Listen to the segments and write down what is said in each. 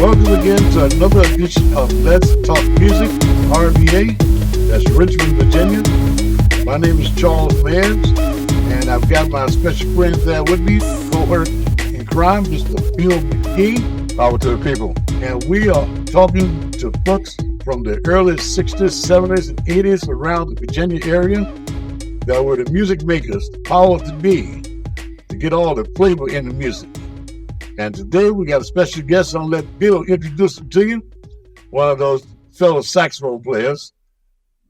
Welcome again to another edition of Let's Talk Music, RVA. That's Richmond, Virginia. My name is Charles Mans, and I've got my special friend there with me, cohort in crime, Mr. Bill McGee. Power to the people. And we are talking to folks from the early 60s, 70s, and 80s around the Virginia area that were the music makers, the power to be, to get all the flavor in the music. And today we got a special guest. I'll let Bill introduce him to you. One of those fellow saxophone players,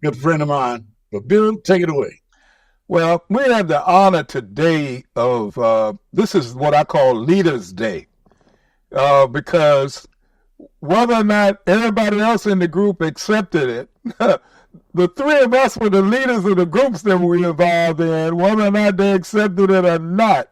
good friend of mine. But Bill, take it away. Well, we have the honor today of, this is what I call Leaders Day, because whether or not everybody else in the group accepted it, the three of us were the leaders of the groups that we involved in, whether or not they accepted it or not.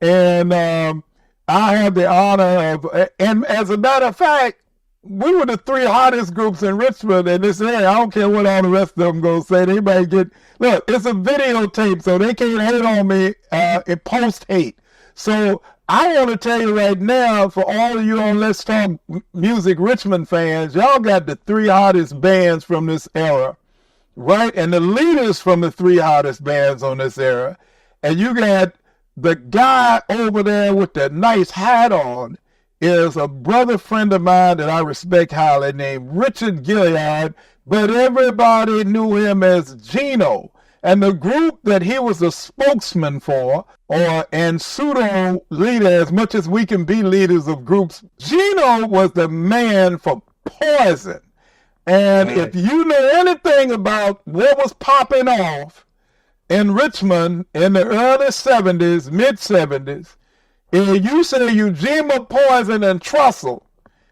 And I have the honor of, and as a matter of fact, we were the three hottest groups in Richmond in this area. I don't care what all the rest of them gonna say. They might get, look, it's a videotape, so they can't hate on me and post hate. So I want to tell you right now, for all of you on Let's Talk Music Richmond fans, y'all got the three hottest bands from this era, right? And the leaders from the three hottest bands on this era. And you got the guy over there with the nice hat on is a brother friend of mine that I respect highly named Richard Gilliard, but everybody knew him as Gino. And the group that he was a spokesman for, and pseudo leader, as much as we can be leaders of groups, Gino was the man for Poison. And if you know anything about what was popping off in Richmond in the early 70s, mid-70s, and you say Eugene Poison and Trussell,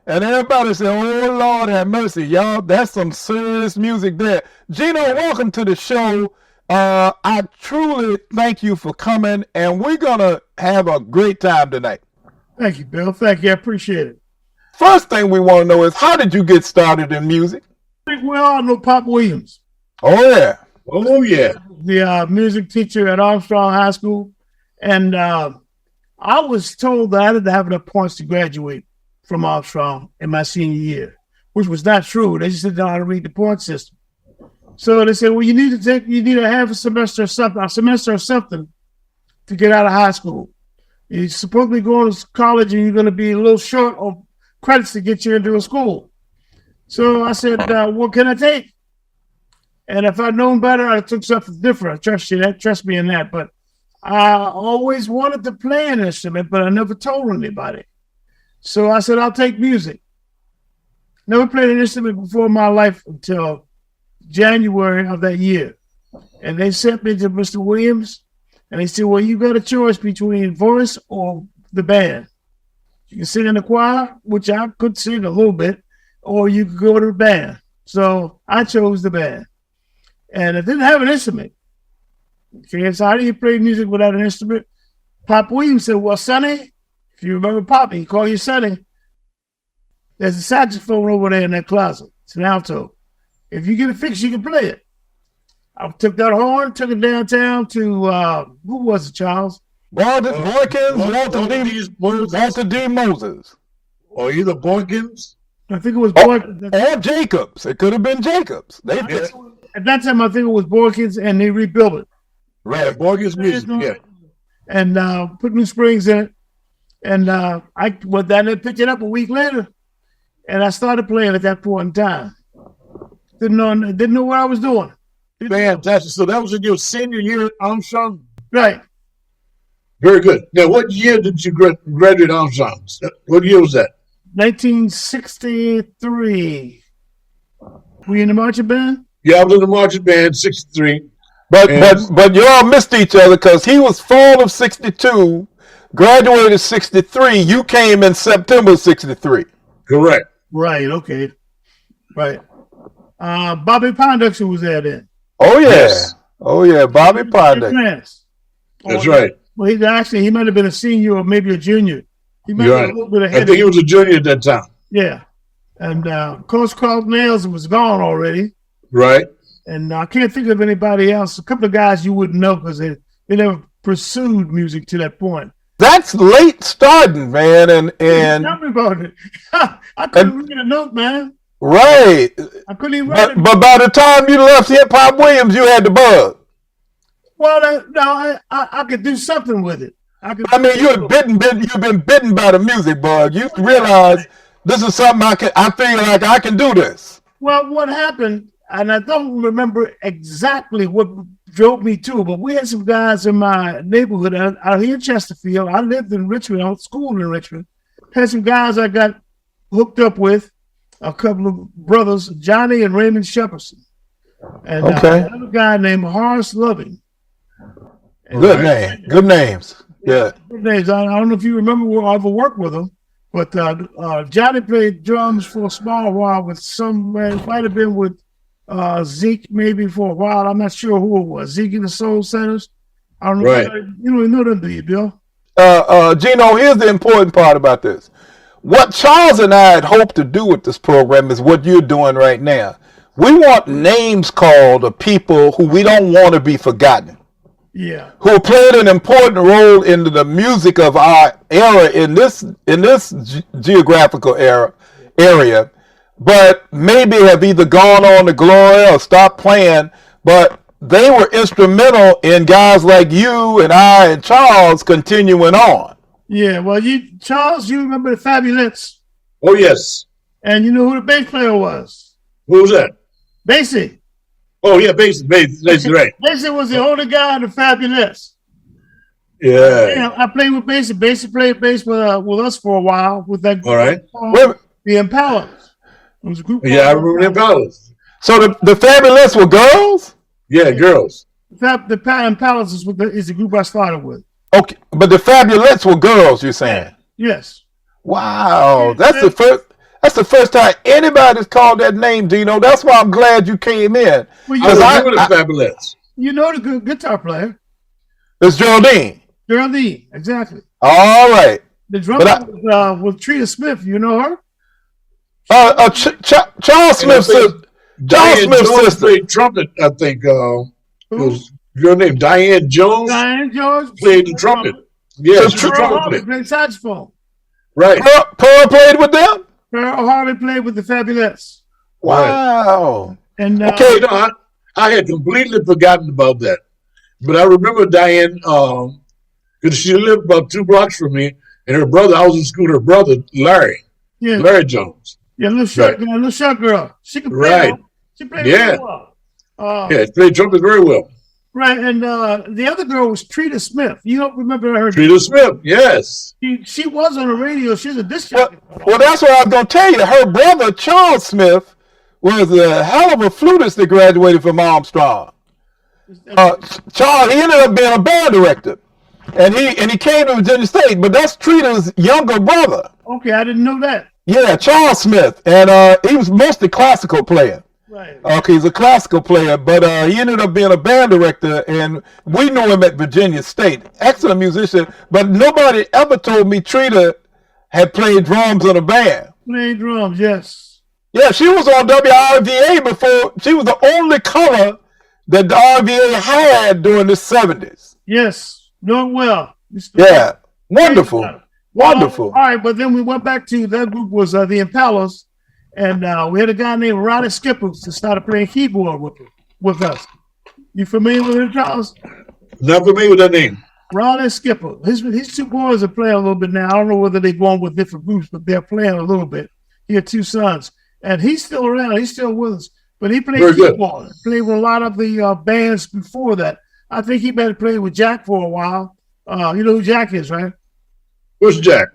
and everybody say, oh, Lord have mercy, y'all, that's some serious music there. Gino, welcome to the show. I truly thank you for coming, and we're going to have a great time tonight. Thank you, Bill. Thank you. I appreciate it. First thing we want to know is, how did you get started in music? I think we all know Pop Williams. Oh, yeah. Oh, yeah. The music teacher at Armstrong High School. And I was told that I didn't have enough points to graduate from Armstrong in my senior year, which was not true. They just didn't know how to read the point system. So they said, well, you need to have a semester or something to get out of high school. You're supposed to be going to college and you're going to be a little short on credits to get you into a school. So I said, what can I take? And if I'd known better, I took something different. I trust me in that. But I always wanted to play an instrument, but I never told anybody. So I said, I'll take music. Never played an instrument before in my life until January of that year. And they sent me to Mr. Williams, and they said, well, you got a choice between voice or the band. You can sing in the choir, which I could sing a little bit, or you could go to the band. So I chose the band. And I didn't have an instrument. Okay, so how do you play music without an instrument? Pop Williams said, well, Sonny, if you remember Pop, he called you Sonny. There's a saxophone over there in that closet. It's an alto. If you get it fixed, you can play it. I took that horn, took it downtown to, who was it, Charles? Walter D. Moses. Or either Boykins. I think it was Boykins. Or Jacobs. It could have been Jacobs. At that time, I think it was Boykins, and they rebuilt it. Right, Boykins music, yeah. And put new springs in it. And I went down there and picked it up a week later. And I started playing at that point in time. Didn't know what I was doing. Fantastic. So that was in your senior year at Armstrong? Right. Very good. Now, what year did you graduate Armstrong? What year was that? 1963. Were you in the marching band? Yeah, I was in the marching band, 63. But you all missed each other because he was fall of 62, graduated 63. You came in September 63. Correct. Right, okay. Right. Bobby Pondexter was there then. Oh, yeah. Yes. Oh, yeah, Bobby Pondexter. That's right. Well, he might have been a senior or maybe a junior. He might You're have right. been a little bit ahead. I think he was a junior at that time. Yeah. And of course, Carl Nails was gone already. Right. And I can't think of anybody else. A couple of guys you wouldn't know because they never pursued music to that point. That's late starting, man, and Tell me about it. I couldn't read a note, man. right. I couldn't even write it. But by the time you left Hip Hop Williams, you had the bug. Well, no, I could do something with it. I mean, you've been bitten by the music bug. You realize this is something I feel like I can do this. Well, what happened, and I don't remember exactly what drove me to, but we had some guys in my neighborhood out here in Chesterfield. I lived in Richmond, I went to school in Richmond. Had some guys I got hooked up with, a couple of brothers, Johnny and Raymond Shepardson. And another guy named Horace Loving. Good name. Good names. Yeah. Good names. I don't know if you remember where I ever worked with them, but Johnny played drums for a small while with it might have been with Zeke maybe for a while. I'm not sure who it was. Zeke and the Soul Centers. I don't know. Right. You know them, do you, Bill? Gino, here's the important part about this. What Charles and I had hoped to do with this program is what you're doing right now. We want names called of people who we don't want to be forgotten. Yeah. Who played an important role in the music of our era in this geographical area, but maybe have either gone on to glory or stopped playing, but they were instrumental in guys like you and I and Charles continuing on. Yeah, well, Charles, you remember the Fabulettes? Oh, yes. And you know who the bass player was? Who was that? Basie. Oh, yeah, Basie, right. Basie was the only guy in the Fabulettes. Yeah. I played with Basie. Basie played bass with us for a while with that group. All right. The Impalas. It was a group. Yeah, I remember the Impalas. So the Fabulettes were girls? Yeah, girls. The Impalas is the group I started with. Okay, but the Fabulettes were girls, you're saying? Yes. Wow, that's the first time anybody's called that name, Dino. That's why I'm glad you came in. Well, I remember the Fabulettes. You know the good guitar player. It's Geraldine. Geraldine, exactly. All right. The drummer was Trina Smith. You know her? Charles Smith's sister. Charles Smith's sister played trumpet, I think. It was your name, Diane Jones. Diane Jones played the trumpet. Yeah, so Harvey played saxophone. Right. Pearl played with them? Pearl Harvey played with the Fabulettes. Wow. And okay, no, I had completely forgotten about that. But I remember Diane, because she lived about 2 blocks from me, and her brother, I was in school, her brother, Larry Jones. Yeah, little short girl. She could play. Right. She played very well. She played trumpet very well. Right, and the other girl was Trina Smith. You don't remember her? Trina Smith, yes. She was on the radio. She's a disc jockey. Well, that's what I was going to tell you. Her brother, Charles Smith, was a hell of a flutist that graduated from Armstrong. Charles, he ended up being a band director. And he came to Virginia State, but that's Trina's younger brother. Okay, I didn't know that. Yeah, Charles Smith. And he was mostly classical player. Right. Okay, he's a classical player, but he ended up being a band director, and we knew him at Virginia State. Excellent musician, but nobody ever told me Trina had played drums in a band. Played drums, yes. Yeah, she was on RVA before. She was the only color that the RVA had during the 70s. Yes, doing well. Yeah, wonderful. Wonderful. All right, but then we went back to that group was the Impalas. And we had a guy named Ronnie Skipples that started playing keyboard with us. You familiar with him, Charles? Not familiar with that name. Ronnie Skipper. His 2 boys are playing a little bit now. I don't know whether they're going with different groups, but they're playing a little bit. He had 2 sons. And he's still around. He's still with us. But he played keyboard. Played with a lot of the bands before that. I think he better play with Jack for a while. You know who Jack is, right? Who's Jack?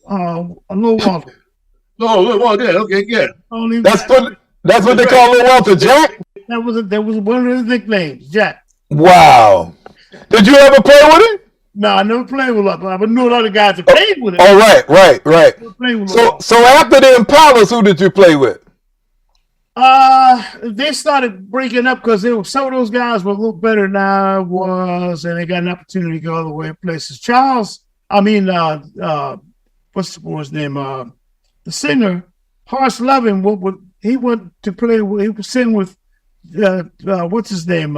A little Walter. Oh, well, yeah, okay, yeah. That's what they call Little Walter, Jack? That was one of his nicknames, Jack. Wow. Did you ever play with him? No, I never played with him. I know a lot of guys that played with him. Oh, right. So after the Impalas, who did you play with? They started breaking up because some of those guys were a little better than I was, and they got an opportunity to go other way places. What's the boy's name? The singer, Horace Loving, he went to play. He was singing with what's his name?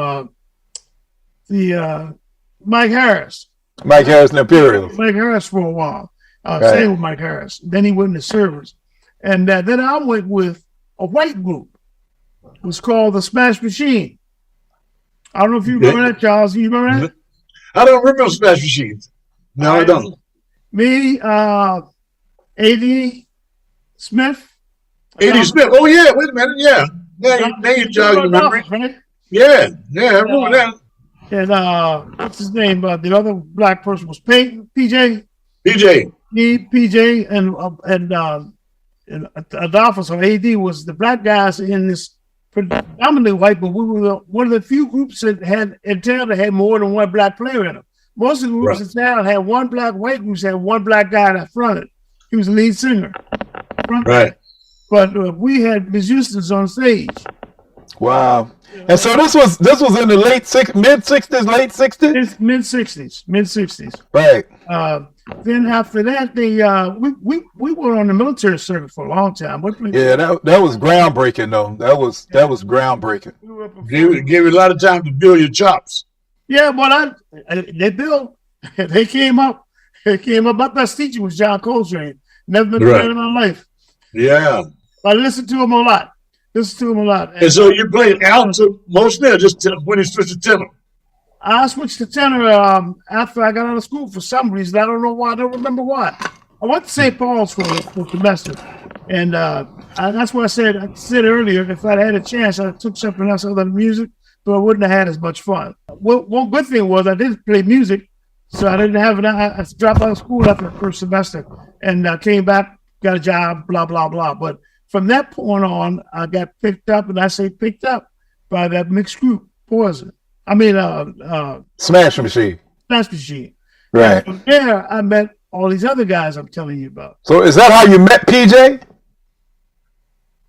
Mike Harris. Mike Harris and Imperials. Mike Harris for a while. Right. Same with Mike Harris. Then he went into service. And then I went with a white group. It was called the Smash Machine. I don't know if you remember that, Charles. You remember that? I don't remember Smash Machines. No, I don't. Me, A.D. Smith. A.D. Smith. Oh, yeah. Wait a minute. Yeah. Now you jogging the memory. Right? Yeah. I remember that. And what's his name? The other black person was PJ. PJ. Me, PJ, and Adolphus or AD was the black guys in this predominantly white, but we were one of the few groups that had in town that had more than one black player in them. Most of the groups in town had one black, white groups had one black guy that fronted. He was the lead singer. Right. But we had musicians on stage. Wow. And so this was in the mid-60s, late 60s? It's mid-60s. Right. Then after that, we were on the military service for a long time. Yeah, that was groundbreaking though. That was groundbreaking. Gave you a lot of time to build your chops. Yeah, but they came up. My best teacher was John Coltrane. Never been a man in my life. Yeah. I listened to him a lot. And so you played alto mostly, or just when you switched to tenor? I switched to tenor after I got out of school for some reason. I don't know why. I don't remember why. I went to St. Paul's for a semester. And that's why I said earlier, if I'd had a chance, I took something else other than music, but I wouldn't have had as much fun. Well, one good thing was I did play music, so I didn't have I dropped out of school after the first semester and came back, got a job, blah, blah, blah. But from that point on, I got picked up, and I say picked up, by that mixed group, Poison. Smash Machine. Smash Machine. Right. From there, I met all these other guys I'm telling you about. So is that how you met PJ?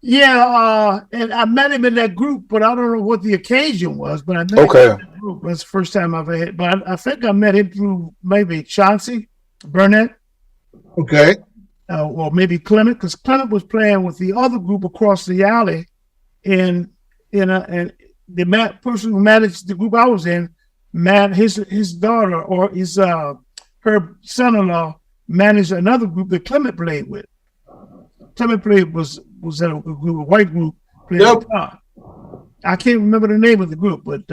Yeah, and I met him in that group, but I don't know what the occasion was. But I met him in that group. That's the first time I've had. But I think I met him through maybe Chauncey Burnett. Okay. Or maybe Clement, because Clement was playing with the other group across the alley, and the person who managed the group I was in, his daughter or her son-in-law managed another group that Clement played with. Clement was in a white group. Yep. I can't remember the name of the group, but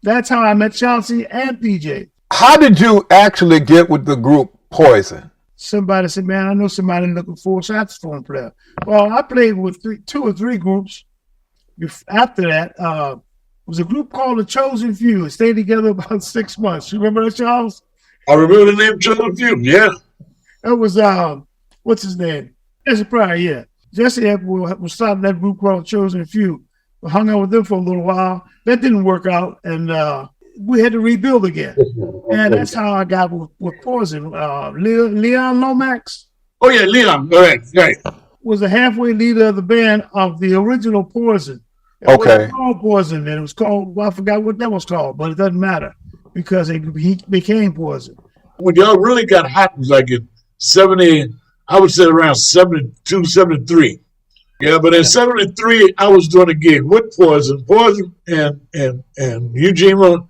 that's how I met Chauncey and PJ. How did you actually get with the group Poison? Somebody said, man, I know somebody looking for a saxophone player. Well, I played with two or three groups. After that, was a group called The Chosen Few. It stayed together about 6 months. You remember that, Charles? I remember the name Chosen Few, yeah. It was, what's his name? Jesse Pryor, yeah. Jesse was starting that group called Chosen Few. I hung out with them for a little while. That didn't work out, and we had to rebuild again. And that's how I got with Poison. Leon Lomax. Oh, yeah, Leon. Right. Was the halfway leader of the band of the original Poison. Okay. It was called Poison, and it was called, well, I forgot what that was called, but it doesn't matter because he became Poison. When y'all really got hot was like in 70, I would say around 72, 73. Yeah, but in 73, I was doing a gig with Poison and Eugene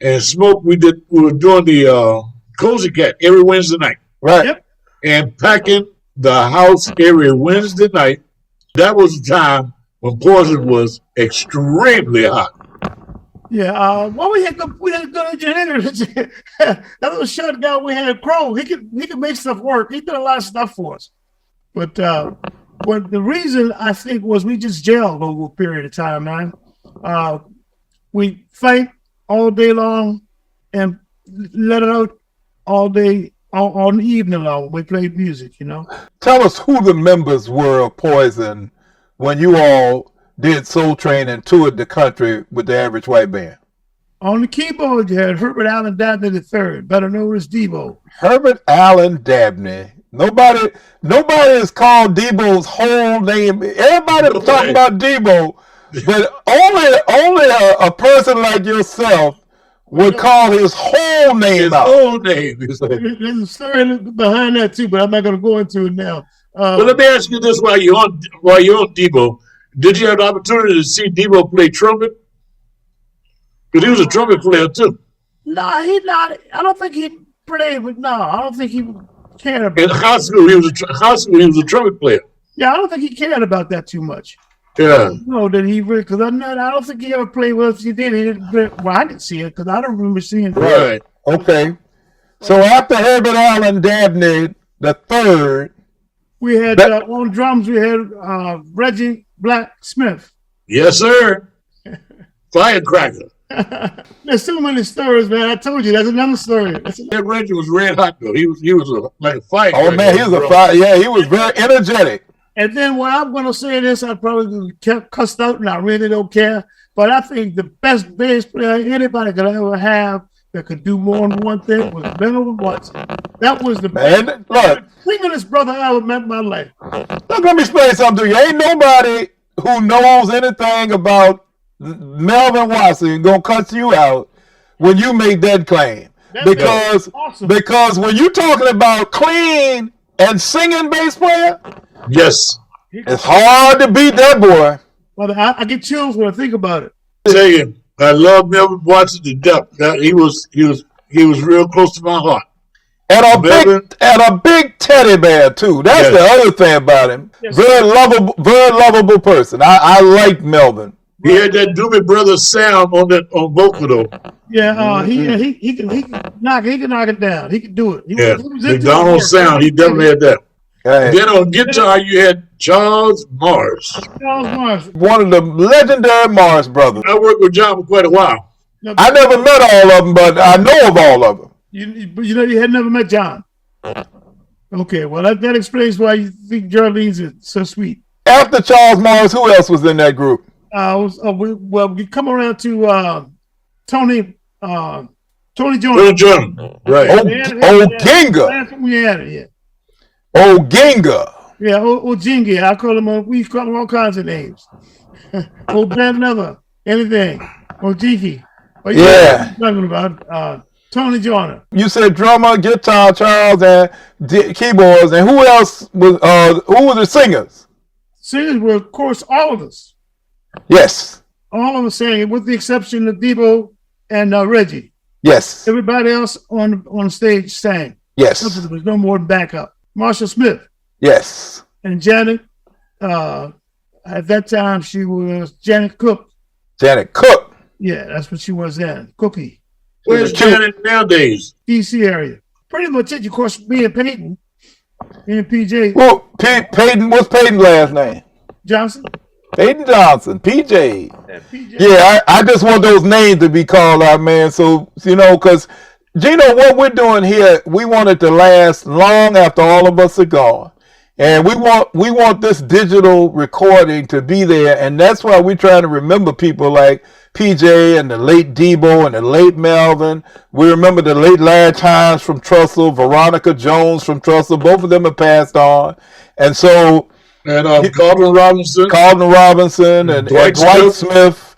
and Smoke. We were doing the Cozy Cat every Wednesday night. Right. Yep. And packing the house every Wednesday night. That was the time when Poison was extremely hot. Yeah, we had good engineers. That little short guy we had, Crow, he could make stuff work. He did a lot of stuff for us. But the reason I think was we just gelled over a period of time, man. We fight all day long and let it out all day, all the evening long. We played music, you know. Tell us who the members were of Poison when you all did Soul Train and toured the country with the Average White Band. On the keyboard, you had Herbert Allen Dabney III, better known as Debo. Herbert Allen Dabney. Nobody is called Debo's whole name. Everybody talking about Debo, but only a person like yourself would call his whole name out. His whole name. There's a story behind that too, but I'm not going to go into it now. Well, let me ask you this: while you're on Debo, did you have the opportunity to see Debo play trumpet? Because he was a trumpet player too. No, he not. I don't think he play, but no, I don't think he cared about In high school, he was a trumpet player. Yeah, I don't think he cared about that too much. Yeah. No, that he really, because I don't think he ever played with us. He did. He didn't. Well, I didn't see it because I don't remember seeing it. Right. Okay. So after Herbert Allen Dabney the third, we had on drums. We had Reggie Black Smith. Yes, sir. Firecracker. There's so many stories, man. I told you that's another story. That Reggie was red hot though. He was like a firecracker. Oh man, he was a fire. Yeah, he was very energetic. And then when I'm going to say this, I probably get cussed out, and I really don't care. But I think the best bass player anybody could ever have that could do more than one thing was Melvin Watson. That was the Man, look, singest brother I ever met in my life. look, let me explain something to you. Ain't nobody who knows anything about Melvin Watson gonna cuss you out when you make that claim. Because awesome. Because when you're talking about clean and singing bass player, yes, it's hard to beat that boy. Well, I get chills when I think about it. Tell you, I love Melvin Watson to death. That he was real close to my heart. And a big teddy bear too. That's the other thing about him. Yes. Very lovable person. I like Melvin. He had that Doobie Brothers sound on vocal though. Yeah, he can knock it down. He can do it. He was McDonald's sound. He definitely had that. Okay. Then on guitar, you had Charles Morris. Charles Morris, one of the legendary Morris brothers. I worked with John for quite a while. I never met all of them, but I know of all of them. You had never met John. Okay, well that explains why you think Geraldine's is so sweet. After Charles Morris, who else was in that group? We come around to Tony Jones. Tony Jones, right? Ginga. Yeah. Ginga. Yeah, Ojinga. We call him all kinds of names. Old band never anything. Ojiki. Yeah. Talking about Tony Joyner. You said drummer, guitar, Charles, and keyboards, and who else was? Who were the singers? Singers were, of course, all of us. Yes. All of us sang, with the exception of Debo and Reggie. Yes. Everybody else on stage sang. Yes. There was no more backup. Marshall Smith. Yes. And Janet. At that time, she was Janet Cook. Janet Cook. Yeah, that's what she was then. Cookie. Where's Janet nowadays? DC area. Pretty much it. Of course, me and Peyton. Me and PJ. Well, Peyton. What's Peyton's last name? Johnson. Peyton Johnson. PJ. Yeah, PJ. Yeah, I just want those names to be called out, man. So, because, Gino, what we're doing here, we want it to last long after all of us are gone. And we want this digital recording to be there. And that's why we're trying to remember people like PJ and the late Debo and the late Melvin. We remember the late Larry Hines from Trussell, Veronica Jones from Trussell. Both of them have passed on. And so... And Carlton Robinson and Dwight Smith.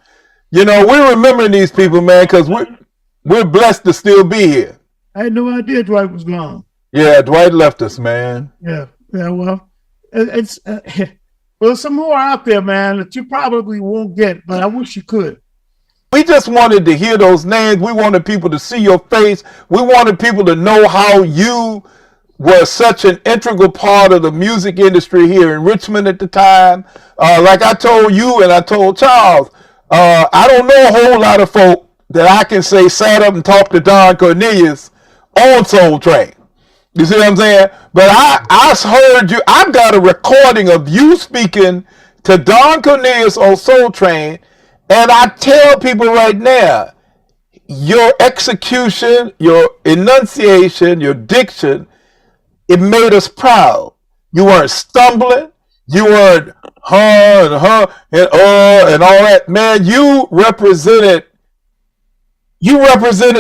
We're remembering these people, man, because we're blessed to still be here. I had no idea Dwight was gone. Yeah, Dwight left us, man. Yeah. Well, it's there's some more out there, man, that you probably won't get, but I wish you could. We just wanted to hear those names. We wanted people to see your face. We wanted people to know how you were such an integral part of the music industry here in Richmond at the time. Like I told you and I told Charles, I don't know a whole lot of folk that I can say sat up and talked to Don Cornelius on Soul Train. You see what I'm saying? But I heard you. I've got a recording of you speaking to Don Cornelius on Soul Train, and I tell people right now, your execution, your enunciation, your diction, it made us proud. You weren't stumbling. You weren't and and all that. Man, you represented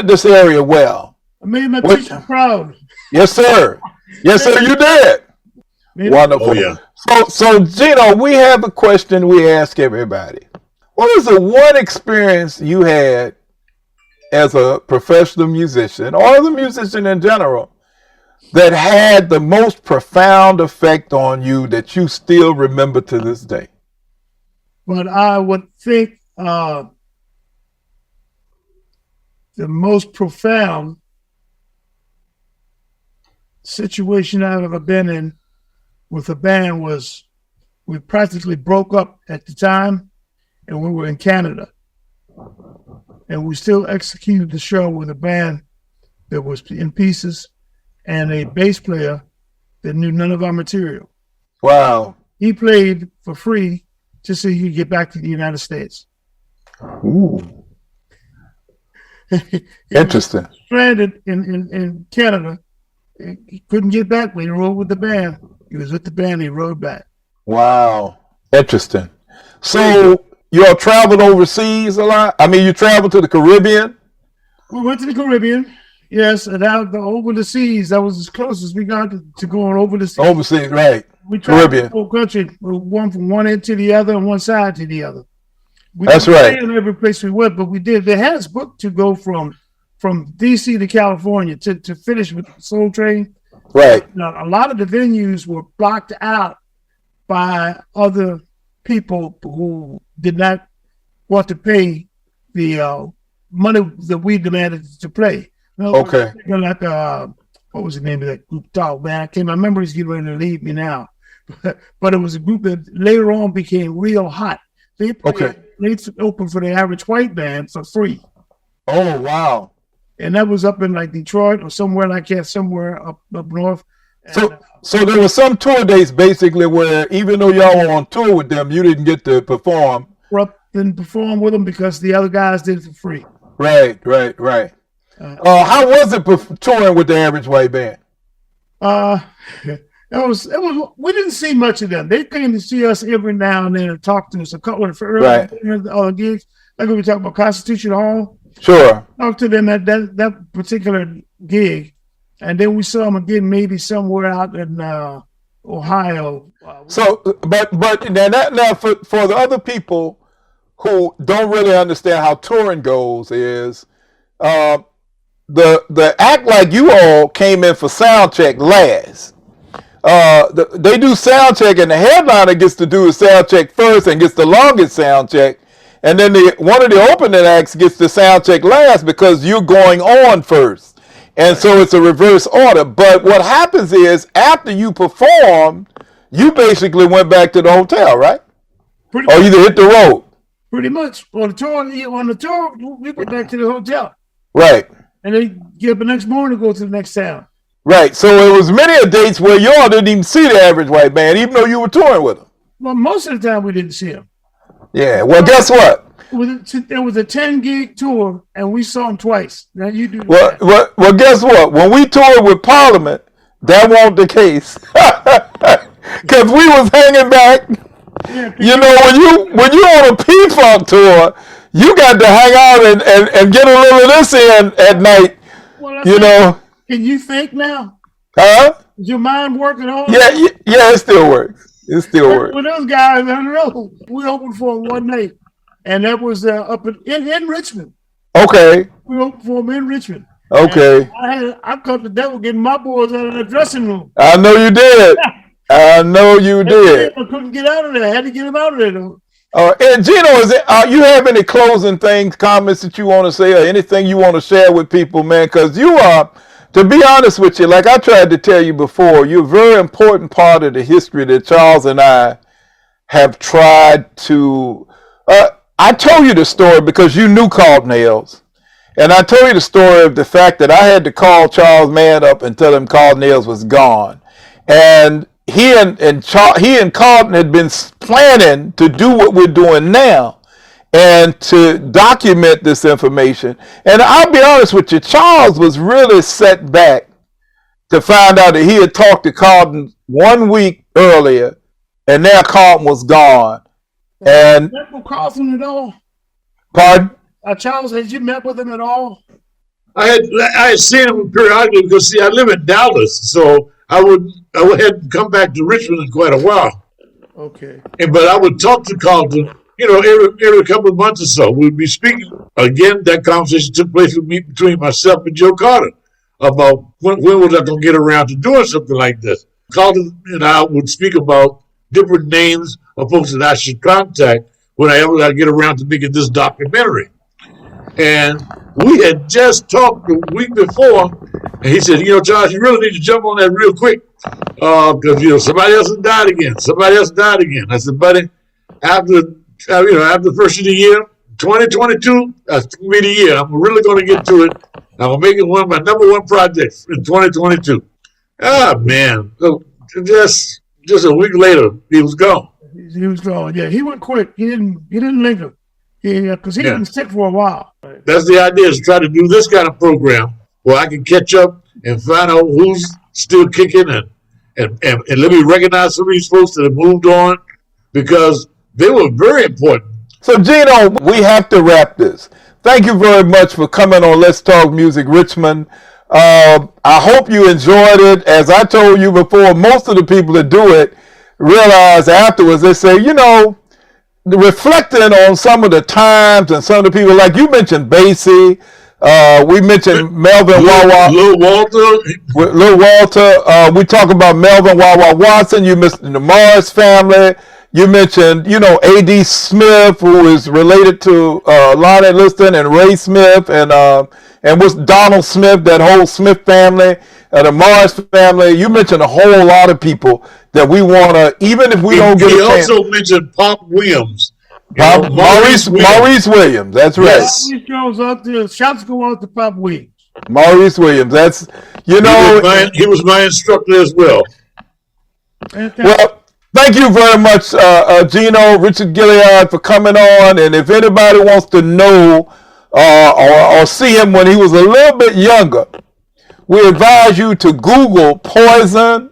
this area well. I made my teacher proud. Yes, sir. Yes, sir, you did. Wonderful. Oh, yeah. So, Gino, we have a question we ask everybody. What is the one experience you had as a professional musician, or as a musician in general, that had the most profound effect on you that you still remember to this day? But I would think the most profound situation I've ever been in with a band was we practically broke up at the time, and we were in Canada. And we still executed the show with a band that was in pieces and a bass player that knew none of our material. Wow. He played for free just so he could get back to the United States. Ooh. Interesting. Stranded in Canada. He couldn't get back when he rode with the band. He was with the band, he rode back. Wow. Interesting. So you all traveled overseas a lot? I mean, you traveled to the Caribbean? We went to the Caribbean, yes, and out over the seas. That was as close as we got to going over the seas. Overseas, right. We traveled Caribbean. the whole country, one from one end to the other and one side to the other. We That's didn't right. stay in every place we went, but we did. They had us booked to go from D.C. to California to finish with Soul Train. Right. Now, a lot of the venues were blocked out by other people who did not want to pay the money that we demanded to play. Okay. Like what was the name of that group? Dog, man, I can't. My memory's getting ready to leave me now. But it was a group that later on became real hot. They opened for the Average White Band for free. Oh, wow. And that was up in like Detroit or somewhere like that, somewhere up north. And, so there were some tour dates basically where even though y'all were on tour with them, you didn't get to perform. Didn't perform with them because the other guys did it for free. Right. How was it touring with the Average White Band? It was. We didn't see much of them. They came to see us every now and then and talk to us. A couple of early gigs, like when we talk about Constitution Hall. Sure. Talked to them at that particular gig, and then we saw them again maybe somewhere out in Ohio. So, but now for the other people who don't really understand how touring goes is the act like you all came in for sound check last. They do sound check and the headliner gets to do a sound check first and gets the longest sound check. And then one of the opening acts gets the sound check last because you're going on first. And so it's a reverse order. But what happens is after you performed, you basically went back to the hotel, right? Or either hit the road. Pretty much. On the tour, we went back to the hotel. Right. And then get up the next morning to go to the next town. Right. So it was many a dates where y'all didn't even see the Average White Band, even though you were touring with them. Well, most of the time we didn't see them. Yeah. Well, guess what? There was a 10-gig tour, and we saw them twice. Now you do. Well, guess what? When we toured with Parliament, that wasn't the case. Because we was hanging back. Yeah, you know, when you on a P-Funk tour, you got to hang out and get a little of this in at night. Well, you know. Can you think now? Huh? Is your mind working on? Yeah, it still works. It still works. With those guys, I don't know. We opened for them one night, and that was up in Richmond. Okay. We opened for them in Richmond. Okay. I caught the devil getting my boys out of the dressing room. I know you did. I know you did. I couldn't get out of there. I had to get him out of there, though. And Gino, you have any closing things, comments that you want to say, or anything you want to share with people, man? Because you are, to be honest with you, like I tried to tell you before, you're a very important part of the history that Charles and I have tried to. I told you the story because you knew Called Nails. And I told you the story of the fact that I had to call Charles Mann up and tell him Called Nails was gone. And he and Carlton had been planning to do what we're doing now and to document this information. And I'll be honest with you, Charles was really set back to find out that he had talked to Carlton 1 week earlier and now Carlton was gone. And met with Carlton at all? Pardon? Charles, had you met with him at all? I had seen him periodically because see, I live in Dallas, so I would have come back to Richmond in quite a while. Okay. But I would talk to Carlton, every couple of months or so. We'd be speaking again. That conversation took place between myself and Joe Carter about when was I going to get around to doing something like this. Carlton and I would speak about different names of folks that I should contact when I ever got to get around to making this documentary. And we had just talked the week before, and he said, Charles, you really need to jump on that real quick because, somebody else has died again. Somebody else died again. I said, buddy, after the first of the year, 2022, that's going to be the year. I'm really going to get to it. I'm going to make it one of my number one projects in 2022. Ah, man. So just a week later, he was gone. He was gone. Yeah, he went quick. He didn't linger. Because he'd been sick for a while. That's the idea, is to try to do this kind of program where I can catch up and find out who's still kicking and let me recognize some of these folks that have moved on because they were very important. So, Gino, we have to wrap this. Thank you very much for coming on Let's Talk Music Richmond. I hope you enjoyed it. As I told you before, most of the people that do it realize afterwards, they say, reflecting on some of the times and some of the people, like you mentioned Basie, we mentioned Melvin Wawa. Lil Walter. We talk about Melvin Wawa Watson. You mentioned the Morris family. You mentioned, A.D. Smith, who is related to Lonnie Liston and Ray Smith, and with Donald Smith, that whole Smith family, the Morris family. You mentioned a whole lot of people that we want to, even if we don't get a chance. He also mentioned Pop Williams. Maurice Williams, that's right. Yes. Shouts go out to Pop Williams. Maurice Williams, that's, he was my instructor as well. Well, thank you very much, Gino, Richard Gilliard, for coming on. And if anybody wants to know or see him when he was a little bit younger, we advise you to Google Poison.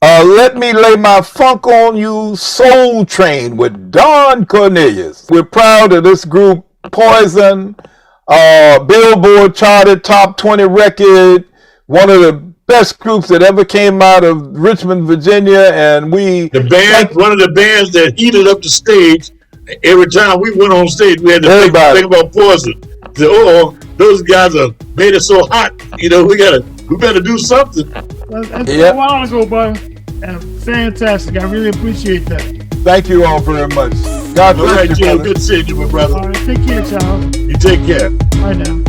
Let Me Lay My Funk on You, Soul Train with Don Cornelius. We're proud of this group, Poison, Billboard charted top 20 record, one of the best groups that ever came out of Richmond, Virginia, and one of the bands that heated up the stage. Every time we went on stage, we had to think about Poison. Those guys have made it so hot. We better do something. That's a while ago, but fantastic. I really appreciate that. Thank you all very much. God bless you, Good seeing you, my brother. All right, take care, Charles. You take care. Bye now.